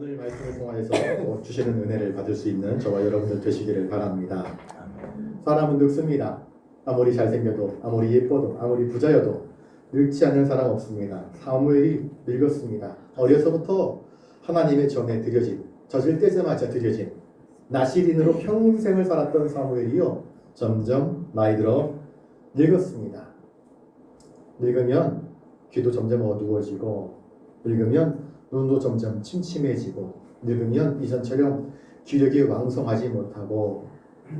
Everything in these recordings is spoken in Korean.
오늘 말씀을 통하여서 주시는 은혜를 받을 수 있는 저와 여러분들 되시기를 바랍니다. 사람은 늙습니다. 아무리 잘생겨도, 아무리 예뻐도, 아무리 부자여도 늙지 않는 사람 없습니다. 사무엘이 늙었습니다. 어려서부터 하나님의 전에 드려진, 젖을 떼자마자 드려진 나시린으로 평생을 살았던 사무엘이요, 점점 나이 들어 늙었습니다. 늙으면 귀도 점점 어두워지고, 늙으면 눈도 점점 침침해지고, 늙으면 이전처럼 기력이 왕성하지 못하고,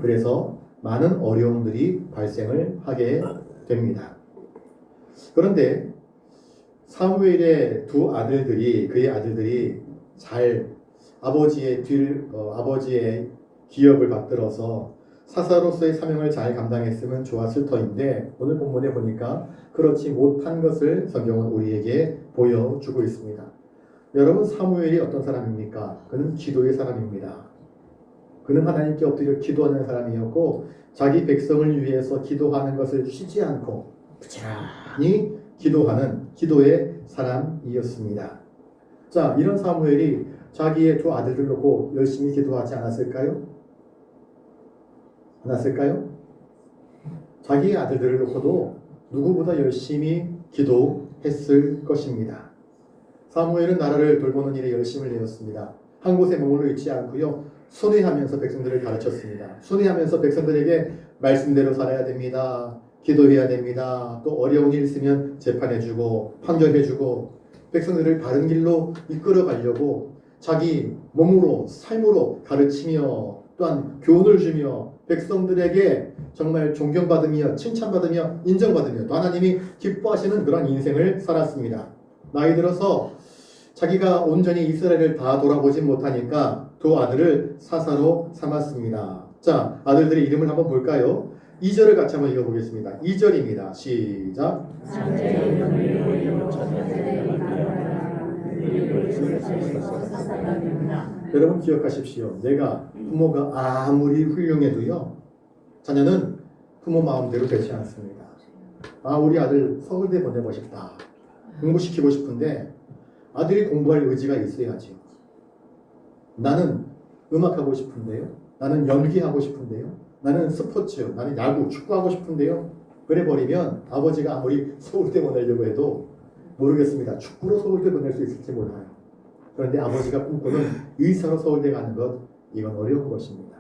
그래서 많은 어려움들이 발생을 하게 됩니다. 그런데 사무엘의 두 아들들이, 그의 아들들이 잘 아버지의 기업을 받들어서 사사로서의 사명을 잘 감당했으면 좋았을 터인데, 오늘 본문에 보니까 그렇지 못한 것을 성경은 우리에게 보여주고 있습니다. 여러분, 사무엘이 어떤 사람입니까? 그는 기도의 사람입니다. 그는 하나님께 엎드려 기도하는 사람이었고, 자기 백성을 위해서 기도하는 것을 쉬지 않고 부지런히 기도하는 기도의 사람이었습니다. 자, 이런 사무엘이 자기의 두 아들들 놓고 열심히 기도하지 않았을까요? 않았을까요? 자기의 아들들을 놓고도 누구보다 열심히 기도했을 것입니다. 사무엘은 나라를 돌보는 일에 열심을 내었습니다. 한 곳에 머물러 있지 않고요, 순회하면서 백성들을 가르쳤습니다. 순회하면서 백성들에게 말씀대로 살아야 됩니다. 기도해야 됩니다. 또 어려운 일 있으면 재판해주고 판결해주고, 백성들을 바른 길로 이끌어 가려고 자기 몸으로, 삶으로 가르치며, 또한 교훈을 주며 백성들에게 정말 존경받으며 칭찬받으며 인정받으며, 또 하나님이 기뻐하시는 그런 인생을 살았습니다. 나이 들어서 자기가 온전히 이스라엘을 다 돌아보지 못하니까 두 아들을 사사로 삼았습니다. 자, 아들들의 이름을 한번 볼까요? 2절을 같이 한번 읽어보겠습니다. 2절입니다. 시작. 여러분 기억하십시오. 내가 부모가 아무리 훌륭해도요, 자녀는 부모 마음대로 되지 않습니다. 우리 아들 서울대 보내고 싶다, 공부시키고 싶은데 아들이 공부할 의지가 있어야지. 나는 음악하고 싶은데요, 나는 연기하고 싶은데요, 나는 스포츠, 나는 야구, 축구하고 싶은데요, 그래 버리면 아버지가 아무리 서울대 보내려고 해도 모르겠습니다. 축구로 서울대 보낼 수 있을지 몰라요. 그런데 아버지가 꿈꾸는 의사로 서울대 가는 것, 이건 어려운 것입니다.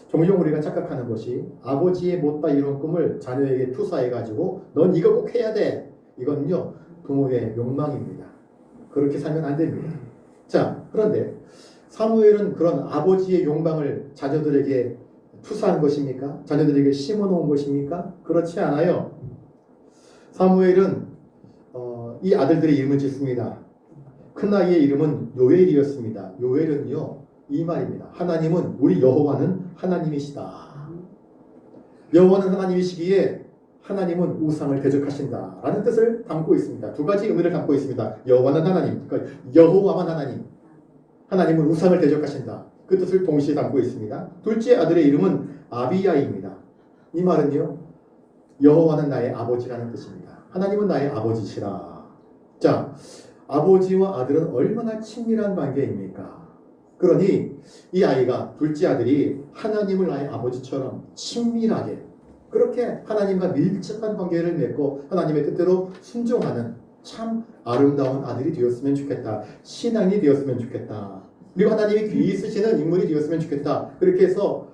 종종 우리가 착각하는 것이, 아버지의 못다 이룬 꿈을 자녀에게 투사해가지고 넌 이거 꼭 해야 돼, 이건요 부모의 욕망입니다. 그렇게 살면 안 됩니다. 자, 그런데 사무엘은 그런 아버지의 욕망을 자녀들에게 투사한 것입니까? 자녀들에게 심어놓은 것입니까? 그렇지 않아요. 사무엘은 이 아들들의 이름을 짓습니다. 큰아이의 이름은 요엘이었습니다. 요엘은요, 이 말입니다. 하나님은, 우리 여호와는 하나님이시다. 여호와는 하나님이시기에 하나님은 우상을 대적하신다 라는 뜻을 담고 있습니다. 두 가지 의미를 담고 있습니다. 여호와는 하나님, 그러니까 여호와만 하나님, 하나님은 우상을 대적하신다, 그 뜻을 동시에 담고 있습니다. 둘째 아들의 이름은 아비야입니다. 이 말은요, 여호와는 나의 아버지라는 뜻입니다. 하나님은 나의 아버지시라. 자, 아버지와 아들은 얼마나 친밀한 관계입니까? 그러니 이 아이가, 둘째 아들이 하나님을 나의 아버지처럼 친밀하게, 그렇게 하나님과 밀접한 관계를 맺고 하나님의 뜻대로 순종하는 참 아름다운 아들이 되었으면 좋겠다. 신앙이 되었으면 좋겠다. 그리고 하나님이 귀히 쓰시는 인물이 되었으면 좋겠다. 그렇게 해서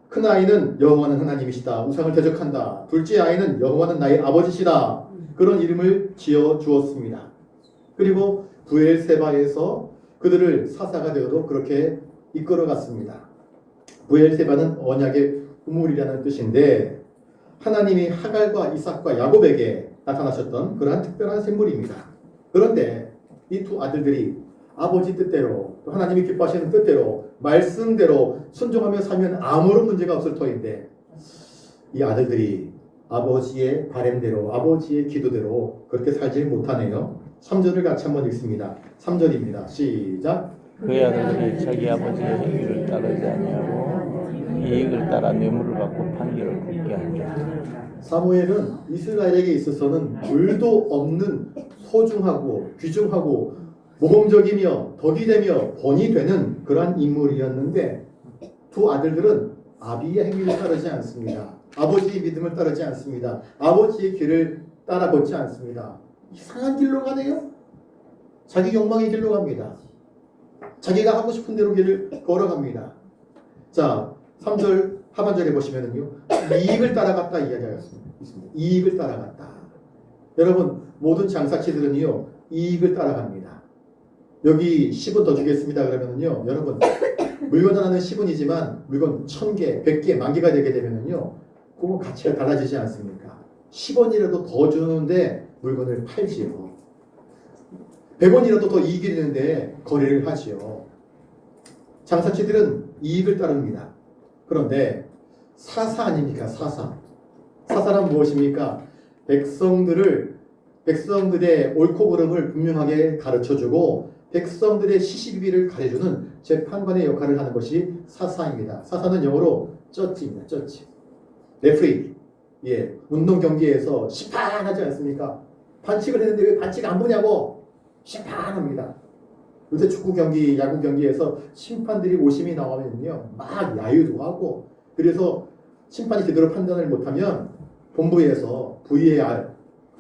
큰 아이는 여호와는 하나님이시다, 우상을 대적한다. 둘째 아이는 여호와는 나의 아버지시다, 그런 이름을 지어 주었습니다. 그리고 브엘세바에서 그들을 사사가 되어도 그렇게 이끌어갔습니다. 브엘세바는 언약의 우물이라는 뜻인데, 하나님이 하갈과 이삭과 야곱에게 나타나셨던 그러한 특별한 샘물입니다. 그런데 이 두 아들들이 아버지 뜻대로, 또 하나님이 기뻐하시는 뜻대로, 말씀대로 순종하며 살면 아무런 문제가 없을 터인데, 이 아들들이 아버지의 바램대로, 아버지의 기도대로 그렇게 살지 못하네요. 3절을 같이 한번 읽습니다. 3절입니다. 시작. 그의 아들들이 자기 아버지의 행위를 따르지 아니하고 이익을 따라 뇌물을 받고 판결을 굽게 하니라. 사무엘은 이스라엘에게 있어서는 둘도 없는 소중하고 귀중하고 모범적이며 덕이 되며 본이 되는 그러한 인물이었는데 두 아들들은 아비의 행위를 따르지 않습니다. 아버지의 믿음을 따르지 않습니다. 아버지의 길을 따라 걷지 않습니다. 이상한 길로 가네요. 자기 욕망의 길로 갑니다. 자기가 하고 싶은 대로 길을 걸어갑니다. 자, 3절 하반절에 보시면은요, 이익을 따라갔다 이야기가 있습니다. 이익을 따라갔다. 여러분, 모든 장사치들은요, 이익을 따라갑니다. 여기 10원 더 주겠습니다. 그러면은요, 여러분, 물건 하나는 10원이지만 물건 1000개, 100개, 10,000개가 되게 되면은요, 그거 가치가 달라지지 않습니까? 10원이라도 더 주는데 물건을 팔지요. 100원이라도 더 이익이 되는데 거래를 하지요. 장사치들은 이익을 따릅니다. 그런데 사사 아닙니까? 사사. 사사란 무엇입니까? 백성들의 옳고 그름을 분명하게 가르쳐주고 백성들의 시시비비를 가려주는 재판관의 역할을 하는 것이 사사입니다. 사사는 영어로 저지입니다. 저지. 레프리. 예, 운동 경기에서 심판하지 않습니까? 반칙을 했는데 왜 반칙 안 보냐고 심판합니다. 요새 축구 경기, 야구 경기에서 심판들이 오심이 나오면요, 막 야유도 하고, 그래서 심판이 제대로 판단을 못하면 본부에서 VAR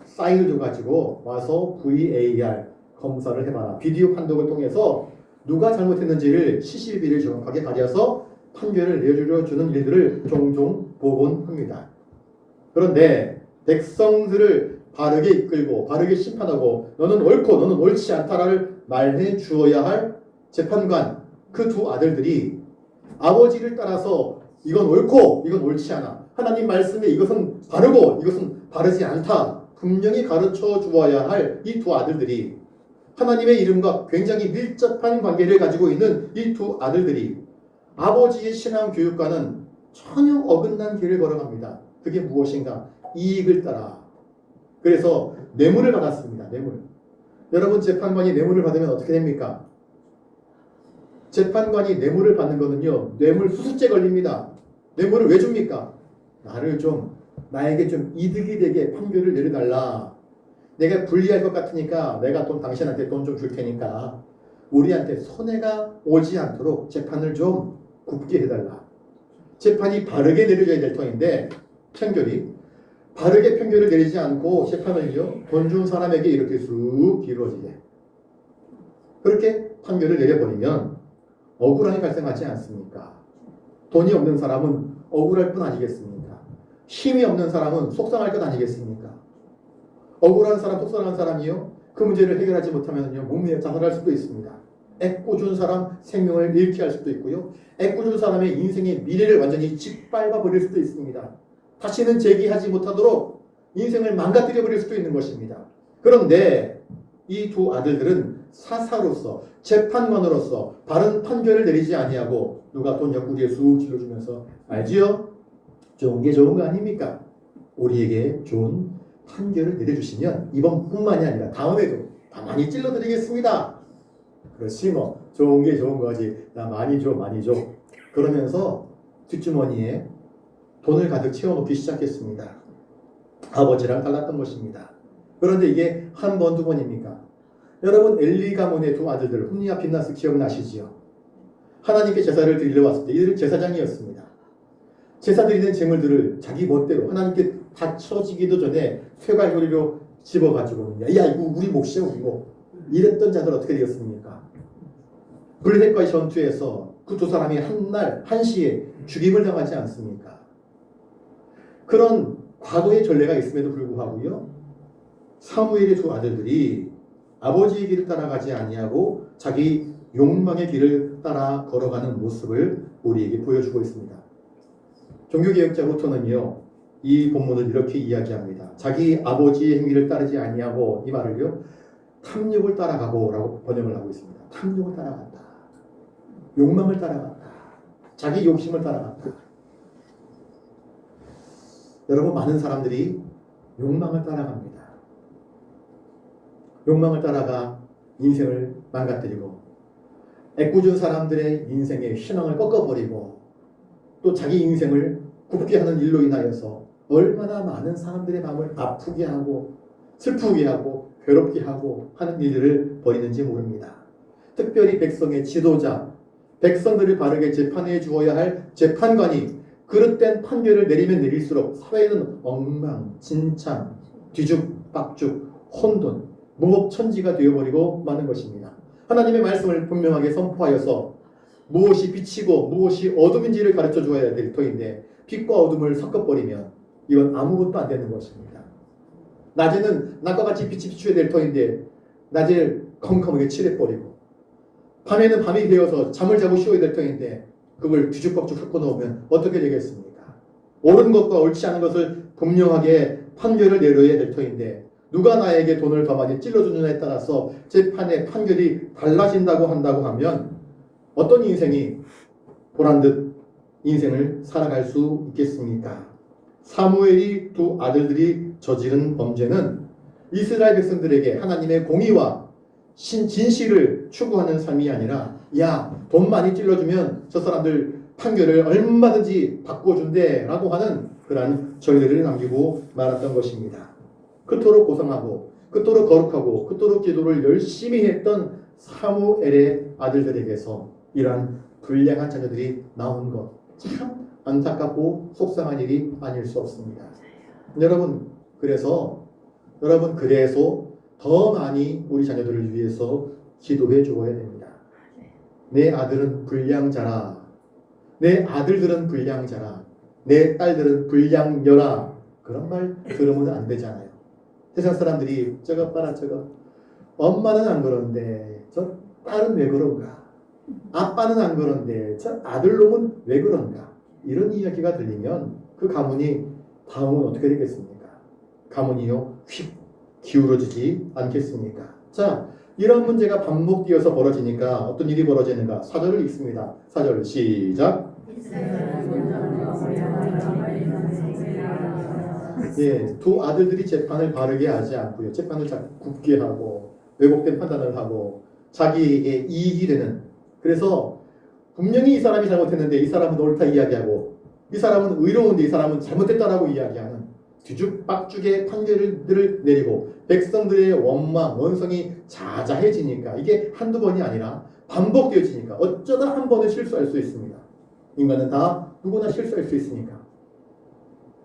사인을 줘가지고 와서 VAR 검사를 해봐라. 비디오 판독을 통해서 누가 잘못했는지를 시시비비를 정확하게 가려서 판결을 내주려 주는 일들을 종종 보곤 합니다. 그런데 백성들을 바르게 이끌고 바르게 심판하고 너는 옳고 너는 옳지 않다를 말해 주어야 할 재판관 그 두 아들들이 아버지를 따라서 이건 옳고 이건 옳지 않아. 하나님 말씀에 이것은 바르고 이것은 바르지 않다. 분명히 가르쳐 주어야 할 이 두 아들들이 하나님의 이름과 굉장히 밀접한 관계를 가지고 있는 이 두 아들들이 아버지의 신앙 교육과는 전혀 어긋난 길을 걸어갑니다. 그게 무엇인가? 이익을 따라. 그래서 뇌물을 받았습니다. 뇌물. 여러분 재판관이 뇌물을 받으면 어떻게 됩니까? 재판관이 뇌물을 받는 거는요. 뇌물 수수죄 걸립니다. 뇌물을 왜 줍니까? 나에게 좀 이득이 되게 판결을 내려달라. 내가 불리할 것 같으니까 내가 당신한테 돈 좀 줄 테니까 우리한테 손해가 오지 않도록 재판을 좀 굽게 해달라. 재판이 바르게 내려져야 될 터인데 판결이 바르게 판결을 내리지 않고 재판을요 돈 준 사람에게 이렇게 쑥 이루어지게 그렇게 판결을 내려버리면 억울함이 발생하지 않습니까? 돈이 없는 사람은 억울할 뿐 아니겠습니까? 힘이 없는 사람은 속상할 것 아니겠습니까? 억울한 사람, 속상한 사람이요 그 문제를 해결하지 못하면요 몸에 자살할 수도 있습니다. 애꿎은 사람 생명을 잃게 할 수도 있고요 애꿎은 사람의 인생의 미래를 완전히 짓밟아 버릴 수도 있습니다. 다시는 재기하지 못하도록 인생을 망가뜨려 버릴 수도 있는 것입니다. 그런데 이 두 아들들은 사사로서 재판관으로서 바른 판결을 내리지 아니하고 누가 돈 옆구리에 쑥 찔러주면서 알지요? 좋은 게 좋은 거 아닙니까? 우리에게 좋은 판결을 내려주시면 이번뿐만이 아니라 다음에도 다 많이 찔러드리겠습니다. 그렇지 뭐 좋은 게 좋은 거지. 나 많이 줘 많이 줘. 그러면서 뒷주머니에 돈을 가득 채워놓기 시작했습니다. 아버지랑 달랐던 것입니다. 그런데 이게 한 번, 두 번입니까? 여러분 엘리 가문의 두 아들들 홈리와 빈나스 기억나시지요? 하나님께 제사를 드리러 왔을 때 이들은 제사장이었습니다. 제사 드리는 재물들을 자기 멋대로 하나님께 바쳐지기도 전에 쇠갈고리로 집어가지고 야 이거 우리 몫이야 우리 몫 이랬던 자들 어떻게 되었습니까? 블레셋과의 전투에서 그 두 사람이 한날 한시에 죽임을 당하지 않습니까? 그런 과거의 전례가 있음에도 불구하고요 사무엘의 두 아들들이 아버지의 길을 따라가지 아니하고 자기 욕망의 길을 따라 걸어가는 모습을 우리에게 보여주고 있습니다. 종교개혁자 루터는요 이 본문을 이렇게 이야기합니다. 자기 아버지의 행위를 따르지 아니하고 이 말을요 탐욕을 따라가고 라고 번역을 하고 있습니다. 탐욕을 따라간다. 욕망을 따라간다. 자기 욕심을 따라간다. 여러분 많은 사람들이 욕망을 따라갑니다. 욕망을 따라가 인생을 망가뜨리고 애꿎은 사람들의 인생의 희망을 꺾어버리고 또 자기 인생을 굽게 하는 일로 인하여서 얼마나 많은 사람들의 마음을 아프게 하고 슬프게 하고 괴롭게 하고 하는 일들을 벌이는지 모릅니다. 특별히 백성의 지도자, 백성들을 바르게 재판해 주어야 할 재판관이 그릇된 판결을 내리면 내릴수록 사회는 엉망진창, 뒤죽박죽, 혼돈, 무법천지가 되어버리고 마는 것입니다. 하나님의 말씀을 분명하게 선포하여서 무엇이 빛이고 무엇이 어둠인지를 가르쳐 주어야 될 터인데 빛과 어둠을 섞어버리면 이건 아무것도 안 되는 것입니다. 낮에는 낮과 같이 빛이 비추어야 될 터인데 낮을 컴컴하게 칠해버리고 밤에는 밤이 되어서 잠을 자고 쉬어야 될 터인데 그걸 뒤죽박죽 섞어 놓으면 어떻게 되겠습니까? 옳은 것과 옳지 않은 것을 분명하게 판결을 내려야 될 터인데 누가 나에게 돈을 더 많이 찔러주느냐에 따라서 재판의 판결이 달라진다고 한다고 하면 어떤 인생이 보란듯 인생을 살아갈 수 있겠습니까? 사무엘이 두 아들들이 저지른 범죄는 이스라엘 백성들에게 하나님의 공의와 진실을 추구하는 삶이 아니라 야, 돈 많이 찔러주면 저 사람들 판결을 얼마든지 바꿔준대 라고 하는 그러한 전례를 남기고 말았던 것입니다. 그토록 고상하고 그토록 거룩하고 그토록 기도를 열심히 했던 사무엘의 아들들에게서 이러한 불량한 자녀들이 나온 것 참 안타깝고 속상한 일이 아닐 수 없습니다. 여러분 그래서 더 많이 우리 자녀들을 위해서 기도해 주어야 됩니다. 내 아들은 불량자라, 내 아들들은 불량자라, 내 딸들은 불량녀라 그런 말 들으면 안 되잖아요. 세상 사람들이 저거 봐라 저거 엄마는 안 그런데 저 딸은 왜 그런가, 아빠는 안 그런데 저 아들놈은 왜 그런가, 이런 이야기가 들리면 그 가문이 다음은 어떻게 되겠습니까? 가문이요 휙 기울어지지 않겠습니까? 자, 이런 문제가 반복되어서 벌어지니까 어떤 일이 벌어지는가? 4절을 읽습니다. 4절 시작. 예, 두 아들들이 재판을 바르게 하지 않고요. 재판을 자꾸 굽게 하고 왜곡된 판단을 하고 자기에게 이익이 되는, 그래서 분명히 이 사람이 잘못했는데 이 사람은 옳다 이야기하고 이 사람은 의로운데 이 사람은 잘못했다라고 이야기하는 뒤죽박죽의 판결들을 내리고 백성들의 원망, 원성이 자자해지니까 이게 한두 번이 아니라 반복되어지니까 어쩌다 한 번은 실수할 수 있습니다. 인간은 다 누구나 실수할 수 있으니까.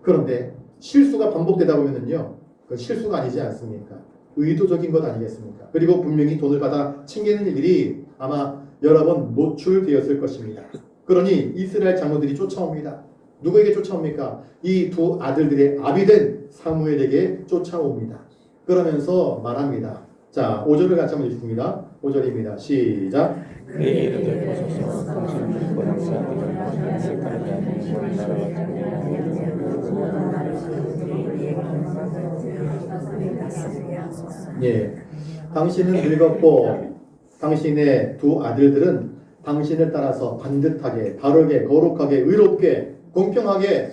그런데 실수가 반복되다 보면은요, 그 실수가 아니지 않습니까? 의도적인 것 아니겠습니까? 그리고 분명히 돈을 받아 챙기는 일들이 아마 여러 번 노출되었을 것입니다. 그러니 이스라엘 장로들이 쫓아옵니다. 누구에게 쫓아옵니까? 이 두 아들들의 아비된 사무엘에게 쫓아옵니다. 그러면서 말합니다. 자, 5절을 같이 한번 읽습니다. 5절입니다. 시작. 그의 이름을 보소서. 당신은 고등사람들을 색깔을 하는 나라가 예, 당신은 늙었고 당신의 두 아들들은 당신을 따라서 반듯하게, 바르게, 거룩하게, 의롭게, 공평하게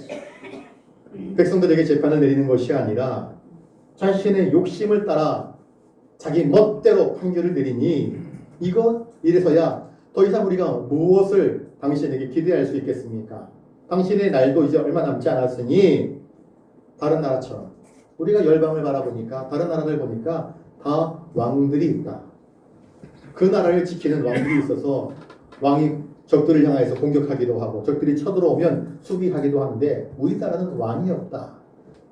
백성들에게 재판을 내리는 것이 아니라 자신의 욕심을 따라 자기 멋대로 판결을 내리니 이래서야 더 이상 우리가 무엇을 당신에게 기대할 수 있겠습니까? 당신의 날도 이제 얼마 남지 않았으니 다른 나라처럼 우리가 열방을 바라보니까 다른 나라들 보니까 다 왕들이 있다. 그 나라를 지키는 왕들이 있어서 왕이 적들을 향해서 공격하기도 하고 적들이 쳐들어오면 수비하기도 하는데 우리나라는 왕이 없다.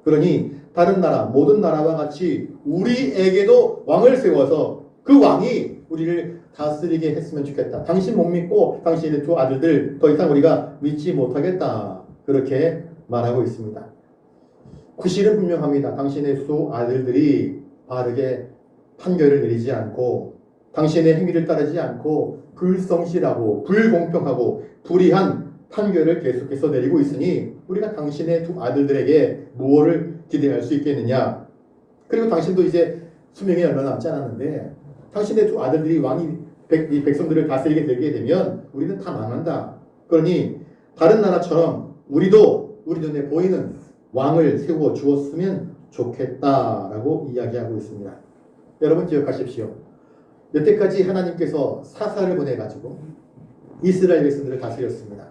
그러니 다른 나라, 모든 나라와 같이 우리에게도 왕을 세워서 그 왕이 우리를 다스리게 했으면 좋겠다. 당신 못 믿고 당신의 두 아들들 더 이상 우리가 믿지 못하겠다. 그렇게 말하고 있습니다. 구실은 분명합니다. 당신의 두 아들들이 바르게 판결을 내리지 않고 당신의 행위를 따르지 않고 불성실하고 불공평하고 불의한 판결을 계속해서 내리고 있으니 우리가 당신의 두 아들들에게 무엇을 기대할 수 있겠느냐. 그리고 당신도 이제 수명이 얼마 남지 않았는데 당신의 두 아들들이 이 백성들을 다스리게 되게 되면 우리는 다 망한다. 그러니 다른 나라처럼 우리도 우리 눈에 보이는 왕을 세워 주었으면 좋겠다라고 이야기하고 있습니다. 여러분 기억하십시오. 여태까지 하나님께서 사사를 보내가지고 이스라엘 백성들을 다스렸습니다.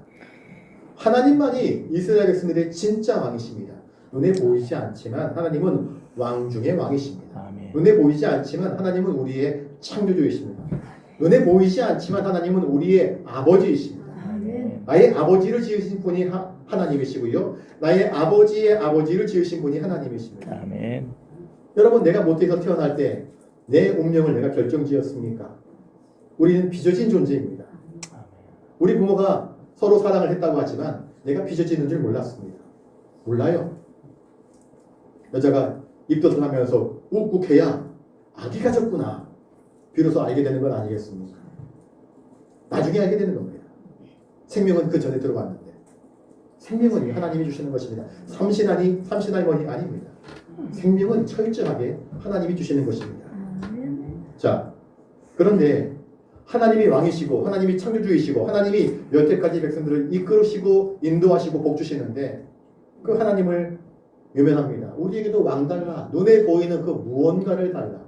하나님만이 이스라엘 백성들의 진짜 왕이십니다. 눈에 보이지 않지만 하나님은 왕 중의 왕이십니다. 눈에 보이지 않지만 하나님은 우리의 창조주이십니다. 눈에 보이지 않지만 하나님은 우리의 아버지이십니다. 나의 아버지를 지으신 분이 하나님이시고요. 나의 아버지의 아버지를 지으신 분이 하나님이십니다. 아멘. 여러분, 내가 모태에서 태어날 때 내 운명을 내가 결정지었습니까? 우리는 빚어진 존재입니다. 우리 부모가 서로 사랑을 했다고 하지만 내가 빚어지는 줄 몰랐습니다. 몰라요. 여자가 입덧을 하면서 욱욱해야 아기가 졌구나. 비로소 알게 되는 건 아니겠습니까? 나중에 알게 되는 겁니다. 생명은 그 전에 들어왔는데 생명은 하나님이 주시는 것입니다. 삼신할머니 아닙니다. 생명은 철저하게 하나님이 주시는 것입니다. 자, 그런데 하나님이 왕이시고 하나님이 창조주이시고 하나님이 여태까지 백성들을 이끌으시고 인도하시고 복주시는데 그 하나님을 외면합니다. 우리에게도 왕 달라. 눈에 보이는 그 무언가를 달라.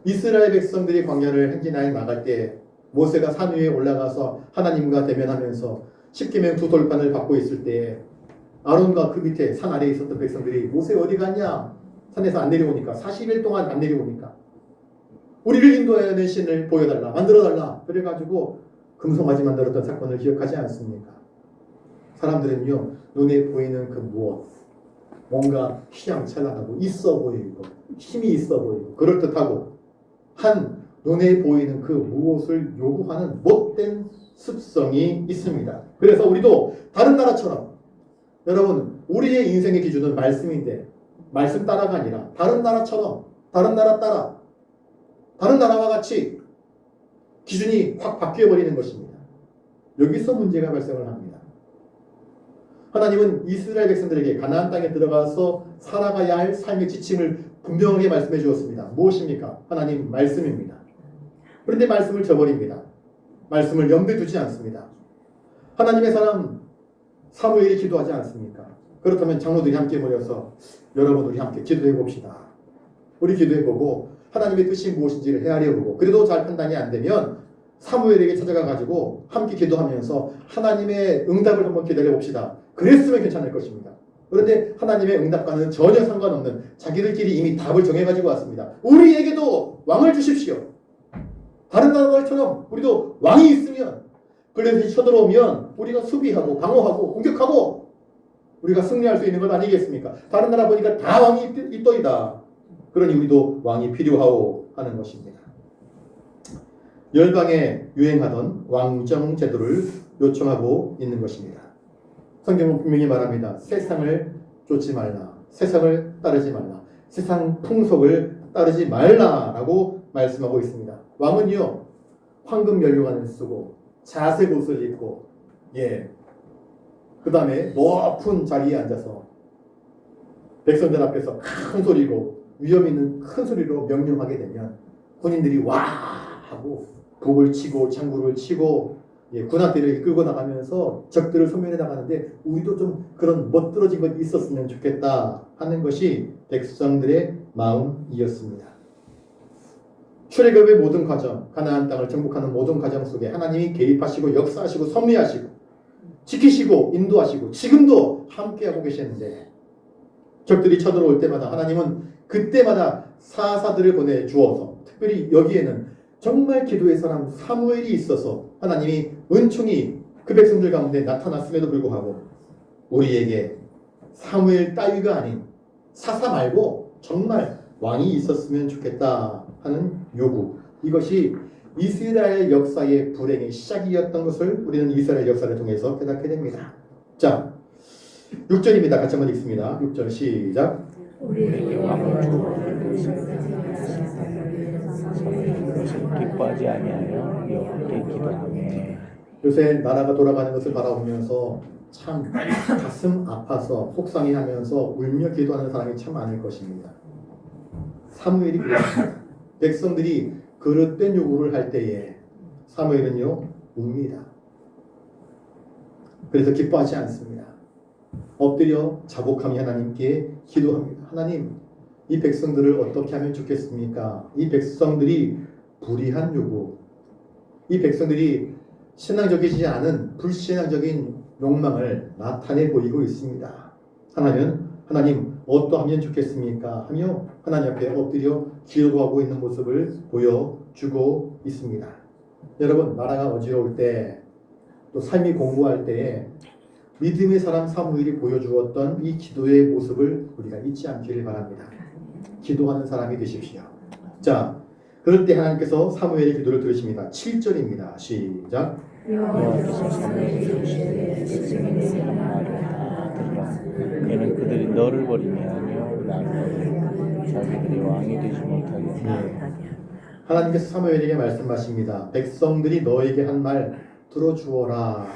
이스라엘 백성들이 광야를 행진하여 나갈 때 모세가 산 위에 올라가서 하나님과 대면하면서 십계명 두 돌판을 받고 있을 때 아론과 그 밑에 산 아래에 있었던 백성들이 모세 어디 갔냐? 산에서 안 내려오니까 40일 동안 안 내려오니까 우리를 인도하는 신을 보여달라, 만들어달라. 그래가지고 금송아지 만들었던 사건을 기억하지 않습니까? 사람들은요, 눈에 보이는 그 무엇, 뭔가 휘황찬란하고 있어 보이고 힘이 있어 보이고 그럴듯하고 한 눈에 보이는 그 무엇을 요구하는 못된 습성이 있습니다. 그래서 우리도 다른 나라처럼, 여러분, 우리의 인생의 기준은 말씀인데 말씀 따라가 아니라 다른 나라처럼, 다른 나라 따라, 다른 나라와 같이 기준이 확 바뀌어버리는 것입니다. 여기서 문제가 발생을 합니다. 하나님은 이스라엘 백성들에게 가나안 땅에 들어가서 살아가야 할 삶의 지침을 분명하게 말씀해 주었습니다. 무엇입니까? 하나님 말씀입니다. 그런데 말씀을 저버립니다. 말씀을 염두에 두지 않습니다. 하나님의 사람 사무엘이 기도하지 않습니까? 그렇다면 장로들이 함께 모여서 여러분 우리 함께 기도해 봅시다. 우리 기도해 보고 하나님의 뜻이 무엇인지를 헤아려 보고 그래도 잘 판단이 안 되면 사무엘에게 찾아가 가지고 함께 기도하면서 하나님의 응답을 한번 기다려 봅시다. 그랬으면 괜찮을 것입니다. 그런데 하나님의 응답과는 전혀 상관없는 자기들끼리 이미 답을 정해가지고 왔습니다. 우리에게도 왕을 주십시오. 다른 나라들처럼 우리도 왕이 있으면 블레셋이 쳐들어오면 우리가 수비하고 방어하고 공격하고 우리가 승리할 수 있는 것 아니겠습니까? 다른 나라 보니까 다 왕이 있더이다. 그러니 우리도 왕이 필요하오 하는 것입니다. 열방에 유행하던 왕정 제도를 요청하고 있는 것입니다. 성경은 분명히 말합니다. 세상을 쫓지 말라. 세상을 따르지 말라. 세상 풍속을 따르지 말라라고 말씀하고 있습니다. 왕은요, 황금 면류관을 쓰고 자색 옷을 입고 그 다음에 높은 자리에 앉아서 백성들 앞에서 큰 소리로 위험 있는 큰 소리로 명령하게 되면 군인들이 와 하고 북을 치고 장구를 치고 군함대를 이끌고 나가면서 적들을 소멸해 나가는데 우리도 좀 그런 멋들어진 것이 있었으면 좋겠다 하는 것이 백성들의 마음이었습니다. 출애굽의 모든 과정, 가나안 땅을 정복하는 모든 과정 속에 하나님이 개입하시고 역사하시고 섭리하시고 지키시고 인도하시고 지금도 함께하고 계시는데 적들이 쳐들어올 때마다 하나님은 그때마다 사사들을 보내주어서 특별히 여기에는 정말 기도의 사람 사무엘이 있어서 하나님이 은총이 그 백성들 가운데 나타났음에도 불구하고 우리에게 사무엘 따위가 아닌 사사 말고 정말 왕이 있었으면 좋겠다 하는 요구, 이것이 이스라엘 역사의 불행의 시작이었던 것을 우리는 이스라엘 역사를 통해서 깨닫게 됩니다. 자, 6절입니다. 같이 한번 읽습니다. 6절 시작. 우리에게 왕을 주옵소서. 그것을 기뻐하지 아니하여 여호와께 기도하며. 요새 나라가 돌아가는 것을 바라보면서 참 가슴 아파서 속상해하면서 울며 기도하는 사람이 참 많을 것입니다. 사무엘이 그렇습니다. 백성들이 그릇된 요구를 할 때에 사무엘은요 웁니다. 그래서 기뻐하지 않습니다. 엎드려 자복하며 하나님께 기도합니다. 하나님, 이 백성들을 어떻게 하면 좋겠습니까? 이 백성들이 불의한 요구, 이 백성들이 신앙적이지 않은 불신앙적인 욕망을 나타내 보이고 있습니다. 하나님 어떠하면 좋겠습니까? 하며 하나님 앞에 엎드려 기도하고 있는 모습을 보여주고 있습니다. 여러분, 나라가 어지러울 때, 또 삶이 공고할 때에 믿음의 사람 사무엘이 보여주었던 이 기도의 모습을 우리가 잊지 않기를 바랍니다. 기도하는 사람이 되십시오. 자, 그럴 때 하나님께서 사무엘의 기도를 들으십니다. 7절입니다. 시작. 여호와께서 사무엘에게 이르시되 백성에게 한마디를 다 들으라. 이는 그들이 너를 버림이 아니요 나를 버리고 자기들이 왕이 되지 못하게 하리라. 하나님께서 사무엘에게 말씀하십니다. 백성들이 너에게 한 말 들어주어라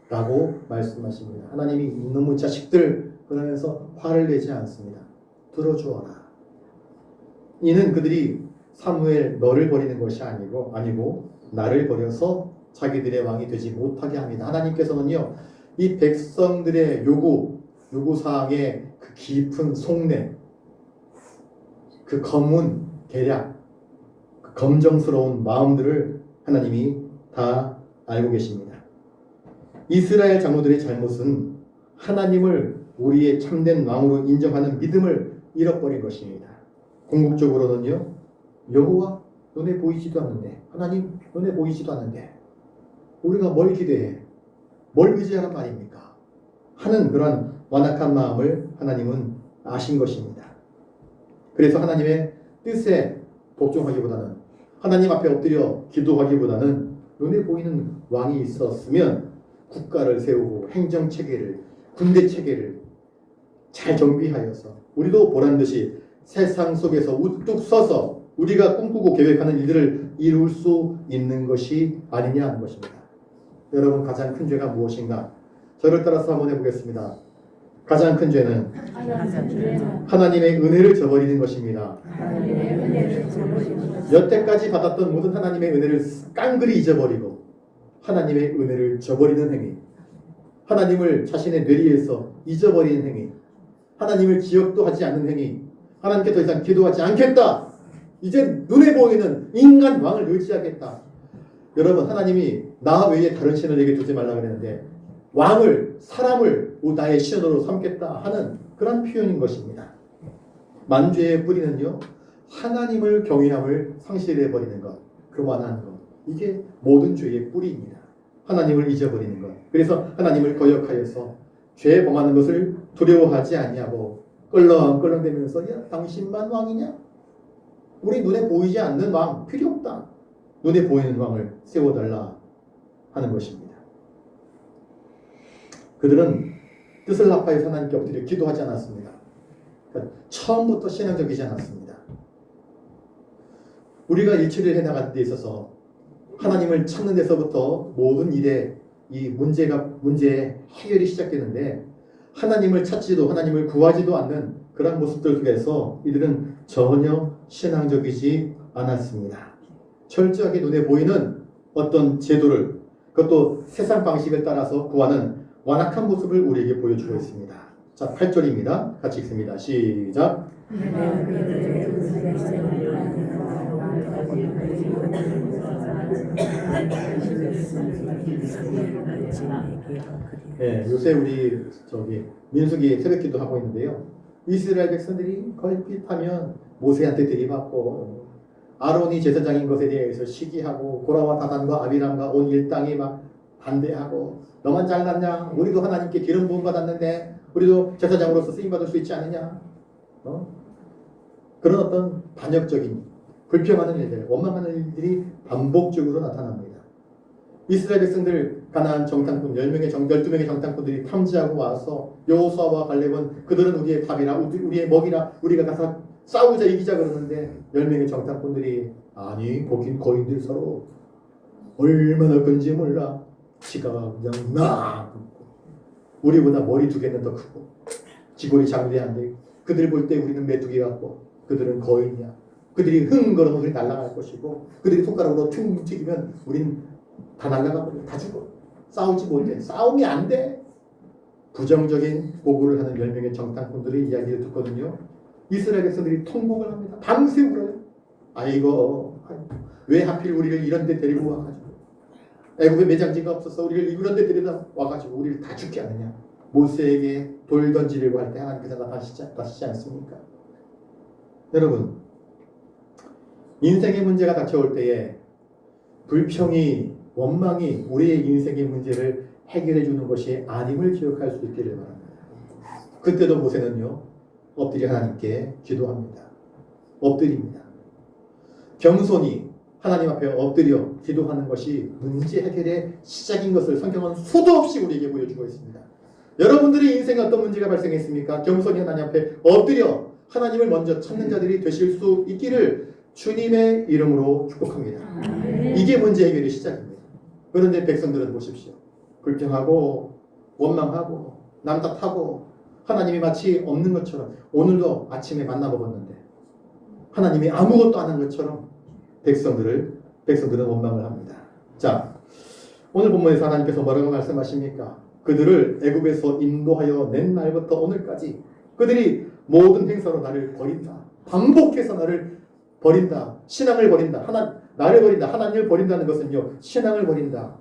라고 말씀하십니다. 하나님이 이놈의 자식들 그러면서 화를 내지 않습니다. 들어주어라. 이는 그들이 사무엘 너를 버리는 것이 아니고 나를 버려서 자기들의 왕이 되지 못하게 합니다. 하나님께서는요, 이 백성들의 요구사항의 그 깊은 속내, 그 검은 계략, 그 검정스러운 마음들을 하나님이 다 알고 계십니다. 이스라엘 장로들의 잘못은 하나님을 우리의 참된 왕으로 인정하는 믿음을 잃어버린 것입니다. 궁극적으로는요, 여호와 눈에 보이지도 않는데, 하나님 눈에 보이지도 않는데 우리가 뭘 기대해? 뭘 의지하란 말입니까? 하는 그런 완악한 마음을 하나님은 아신 것입니다. 그래서 하나님의 뜻에 복종하기보다는, 하나님 앞에 엎드려 기도하기보다는 눈에 보이는 왕이 있었으면 국가를 세우고 행정체계를, 군대체계를 잘 정비하여서 우리도 보란듯이 세상 속에서 우뚝 서서 우리가 꿈꾸고 계획하는 일들을 이룰 수 있는 것이 아니냐 하는 것입니다. 여러분, 가장 큰 죄가 무엇인가? 저를 따라서 한번 해보겠습니다. 가장 큰 죄는 하나님의 은혜를 저버리는 것입니다. 여태까지 받았던 모든 하나님의 은혜를 깡그리 잊어버리고 하나님의 은혜를 저버리는 행위, 하나님을 자신의 뇌리에서 잊어버리는 행위, 하나님을 기억도 하지 않는 행위, 하나님께 더 이상 기도하지 않겠다, 이제 눈에 보이는 인간 왕을 의지하겠다. 여러분, 하나님이 나 외에 다른 신을 내게 두지 말라 그랬는데 왕을, 사람을 나의 신으로 삼겠다 하는 그런 표현인 것입니다. 만죄의 뿌리는요, 하나님을 경외함을 상실해버리는 것, 교만하는 것, 이게 모든 죄의 뿌리입니다. 하나님을 잊어버리는 것. 그래서 하나님을 거역하여서 죄 범하는 것을 두려워하지 아니하고 껄렁껄렁대면서, 야, 당신만 왕이냐? 우리 눈에 보이지 않는 왕 필요 없다. 눈에 보이는 왕을 세워달라 하는 것입니다. 그들은 뜻을 합하여서 하나님께 엎드려 기도하지 않았습니다. 그러니까 처음부터 신앙적이지 않았습니다. 우리가 일처리를 해나가는 데 있어서 하나님을 찾는 데서부터 모든 일에 이 문제의 해결이 시작되는데, 하나님을 찾지도 하나님을 구하지도 않는 그런 모습들 속에서 이들은 전혀 신앙적이지 않았습니다. 철저하게 눈에 보이는 어떤 제도를, 그것도 세상 방식을 따라서 구하는 완악한 모습을 우리에게 보여주고 있습니다. 자, 8절입니다. 같이 읽습니다. 시작. 네, 요새 우리 민수기 새벽기도 하고 있는데요. 이스라엘 백성들이 걸핏하면 모세한테 들이받고 아론이 제사장인 것에 대해서 시기하고 고라와 다단과 아비람과 온 일당이 막 반대하고, 너만 잘났냐? 우리도 하나님께 기름 부음 받았는데 우리도 제사장으로서 쓰임 받을 수 있지 않느냐? 그런 어떤 반역적인 불평하는 일들, 원망하는 일들이 반복적으로 나타납니다. 이스라엘 백성들 가나안 정탐꾼 12명의 정탐꾼들이 탐지하고 와서 여호수아와 갈렙은 그들은 우리의 밥이라 우리의 먹이라 우리가 가서 싸우자 이기자 그러는데 10명의 정탐꾼들이 아니 거긴 거인들 서로 얼마나 큰지 몰라. 지가 그냥 나 우리보다 머리 2개는 더 크고 지골이 장대한데 그들 볼 때 우리는 메뚜기 같고 그들은 거인이야. 그들이 흥거려서 우리 날아갈 것이고 그들이 손가락으로 퉁 튀기면 우린 다 날아가고 다 죽어. 싸우지 못해. 싸움이 안 돼. 부정적인 보고를 하는 10명의 정탐꾼들의 이야기를 듣거든요. 이스라엘 백성들이 통곡을 합니다. 밤새 울어요. 아이고 왜 하필 우리를 이런 데 데리고 와가지고 애굽에 매장지가 없어서 우리를 이런 데 데리다 와가지고 우리를 다 죽게 하느냐. 모세에게 돌 던지려고 할 때 하나님께서 나타나시지 않습니까? 여러분, 인생의 문제가 닥쳐올 때에 불평이, 원망이 우리의 인생의 문제를 해결해 주는 것이 아님을 기억할 수 있기를 바랍니다. 그때도 모세는요, 엎드려 하나님께 기도합니다. 엎드립니다. 겸손히 하나님 앞에 엎드려 기도하는 것이 문제 해결의 시작인 것을 성경은 수도 없이 우리에게 보여주고 있습니다. 여러분들의 인생에 어떤 문제가 발생했습니까? 겸손히 하나님 앞에 엎드려 하나님을 먼저 찾는 자들이 되실 수 있기를 주님의 이름으로 축복합니다. 이게 문제 해결의 시작입니다. 그런데 백성들은 보십시오. 불평하고 원망하고 남 탓하고 하나님이 마치 없는 것처럼, 오늘도 아침에 만나 먹었는데 하나님이 아무것도 안 한 것처럼 백성들은 원망을 합니다. 자, 오늘 본문에서 하나님께서 뭐라고 말씀하십니까? 그들을 애굽에서 인도하여 낸 날부터 오늘까지 그들이 모든 행사로 나를 버린다. 반복해서 나를 버린다. 신앙을 버린다. 나를 버린다. 하나님을 버린다는 것은요, 신앙을 버린다.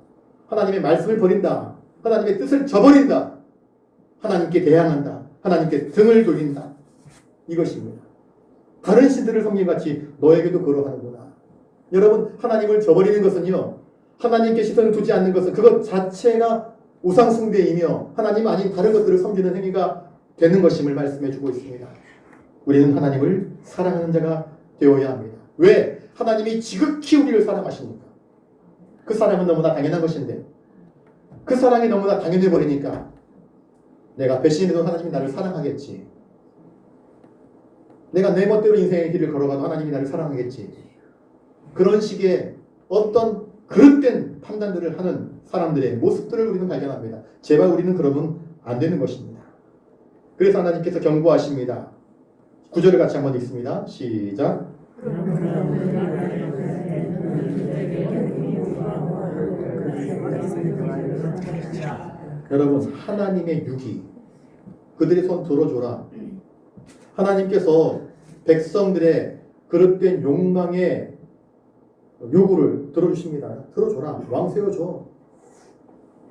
하나님의 말씀을 버린다. 하나님의 뜻을 저버린다. 하나님께 대항한다. 하나님께 등을 돌린다. 이것입니다. 다른 신들을 섬김같이 너에게도 그러하는구나. 여러분, 하나님을 저버리는 것은요, 하나님께 시선을 두지 않는 것은 그것 자체가 우상숭배이며 하나님 아닌 다른 것들을 섬기는 행위가 되는 것임을 말씀해 주고 있습니다. 우리는 하나님을 사랑하는 자가 되어야 합니다. 왜? 하나님이 지극히 우리를 사랑하십니까? 그 사랑은 너무나 당연한 것인데 그 사랑이 너무나 당연해 버리니까 내가 배신해도 하나님이 나를 사랑하겠지. 내가 내 멋대로 인생의 길을 걸어가도 하나님이 나를 사랑하겠지. 그런 식의 어떤 그릇된 판단들을 하는 사람들의 모습들을 우리는 발견합니다. 제발 우리는 그러면 안 되는 것입니다. 그래서 하나님께서 경고하십니다. 9절을 같이 한번 읽습니다. 시작. 여러분, 하나님의 유기, 그들의 손 들어줘라. 하나님께서 백성들의 그릇된 욕망의 요구를 들어주십니다. 들어줘라. 왕 세워줘.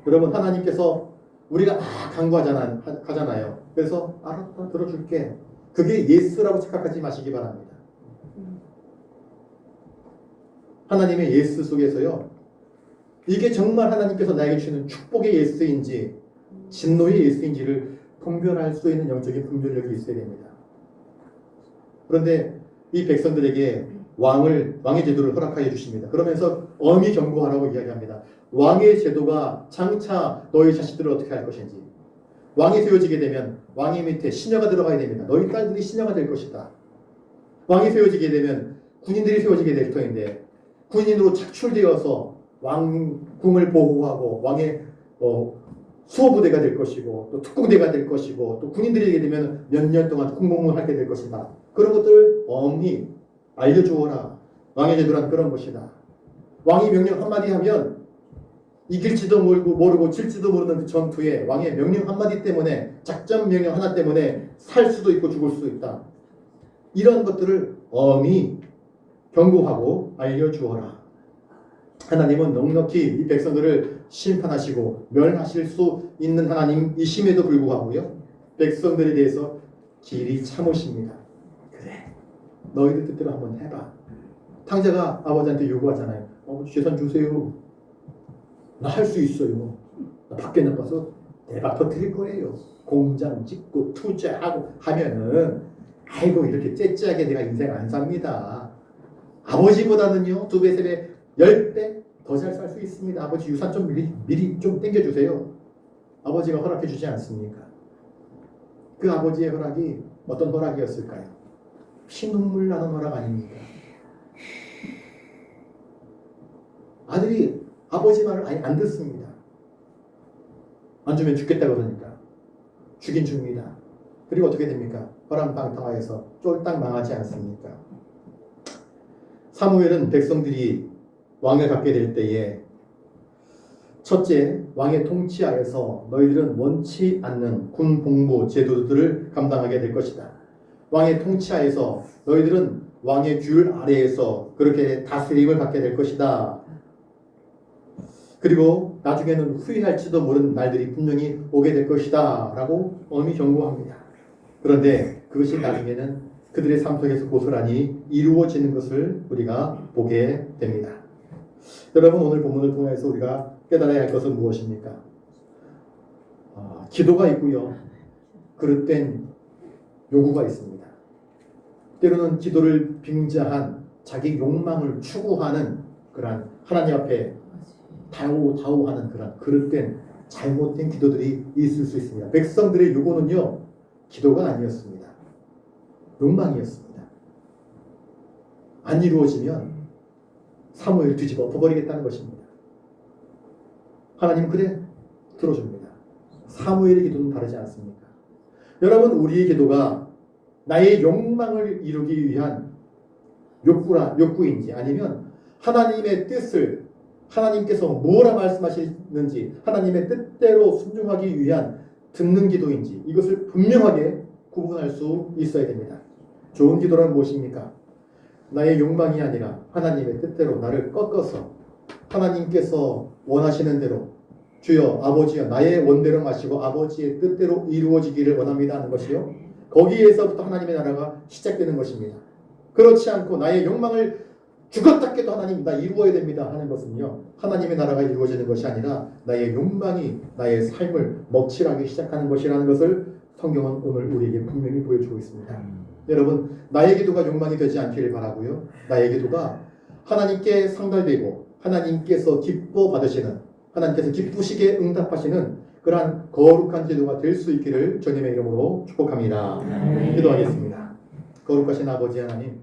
여러분, 하나님께서 우리가 강구하잖아요. 그래서 알았다, 들어줄게. 그게 예스라고 착각하지 마시기 바랍니다. 하나님의 예스 속에서요, 이게 정말 하나님께서 나에게 주는 축복의 예스인지 진노의 예스인지를 분별할 수 있는 영적인 분별력이 있어야 됩니다. 그런데 이 백성들에게 왕의 제도를 허락하여 주십니다. 그러면서 엄히 경고하라고 이야기합니다. 왕의 제도가 장차 너희 자식들을 어떻게 할 것인지, 왕이 세워지게 되면 왕의 밑에 시녀가 들어가야 됩니다. 너희 딸들이 시녀가 될 것이다. 왕이 세워지게 되면 군인들이 세워지게 될 터인데 군인으로 착출되어서 왕궁을 보호하고 왕의 수호부대가 될 것이고 또 특공대가 될 것이고 또 군인들이 되게 되면 몇 년 동안 공공을 하게 될 것이다. 그런 것들을 엄히 알려주어라. 왕의 제도란 그런 것이다. 왕이 명령 한마디 하면 이길지도 모르고 질지도 모르는 그 전투에 왕의 명령 한마디 때문에, 작전 명령 하나 때문에 살 수도 있고 죽을 수도 있다. 이런 것들을 엄히 경고하고 알려주어라. 하나님은 넉넉히 이 백성들을 심판하시고 멸하실 수 있는 하나님이심에도 불구하고요, 백성들에 대해서 길이 참으십니다. 그래, 너희들 뜻대로 한번 해봐. 탕자가 아버지한테 요구하잖아요. 아버지 재산 주세요. 나 할 수 있어요. 나 밖에 나가서 대박 터뜨릴 거예요. 공장 짓고 투자하고 하면은 아이고 이렇게 째째하게 내가 인생 안 삽니다. 아버지보다는요 2배, 3배, 10배 더 잘 살 수 있습니다. 아버지 유산 좀 미리 좀 땡겨주세요. 아버지가 허락해 주지 않습니까? 그 아버지의 허락이 어떤 허락이었을까요? 피눈물 나는 허락 아닙니까? 아들이 아버지 말을 아예 안 듣습니다. 안 주면 죽겠다 그러니까 주긴 줍니다. 그리고 어떻게 됩니까? 허랑방탕하여서 쫄딱 망하지 않습니까? 사무엘은 백성들이 왕을 갖게 될 때에 첫째, 왕의 통치하에서 너희들은 원치 않는 군 복무 제도들을 감당하게 될 것이다. 왕의 통치하에서 너희들은 왕의 귤 아래에서 그렇게 다스림을 받게 될 것이다. 그리고 나중에는 후회할지도 모르는 날들이 분명히 오게 될 것이다 라고 엄히 경고합니다. 그런데 그것이 나중에는 그들의 삶 속에서 고스란히 이루어지는 것을 우리가 보게 됩니다. 여러분, 오늘 본문을 통해서 우리가 깨달아야 할 것은 무엇입니까? 기도가 있고요. 그릇된 요구가 있습니다. 때로는 기도를 빙자한 자기 욕망을 추구하는 그러한 하나님 앞에 다오하는 그런 그릇된 잘못된 기도들이 있을 수 있습니다. 백성들의 요구는요, 기도가 아니었습니다. 욕망이었습니다. 안 이루어지면 사무엘 뒤집어 엎어버리겠다는 것입니다. 하나님 그래 들어줍니다. 사무엘의 기도는 다르지 않습니까? 여러분, 우리의 기도가 나의 욕망을 이루기 위한 욕구인지 아니면 하나님의 뜻을 하나님께서 뭐라 말씀하시는지 하나님의 뜻대로 순종하기 위한 듣는 기도인지 이것을 분명하게 구분할 수 있어야 됩니다. 좋은 기도란 무엇입니까? 나의 욕망이 아니라 하나님의 뜻대로 나를 꺾어서 하나님께서 원하시는 대로 주여 아버지여 나의 원대로 마시고 아버지의 뜻대로 이루어지기를 원합니다 하는 것이요. 거기에서부터 하나님의 나라가 시작되는 것입니다. 그렇지 않고 나의 욕망을 죽었다 깨도 하나님 나 이루어야 됩니다 하는 것은요, 하나님의 나라가 이루어지는 것이 아니라 나의 욕망이 나의 삶을 먹칠하기 시작하는 것이라는 것을 성경은 오늘 우리에게 분명히 보여주고 있습니다. 여러분, 나의 기도가 욕망이 되지 않기를 바라고요. 나의 기도가 하나님께 상달되고 하나님께서 기뻐 받으시는, 하나님께서 기쁘시게 응답하시는 그러한 거룩한 기도가 될 수 있기를 주님의 이름으로 축복합니다. 기도하겠습니다. 거룩하신 아버지 하나님,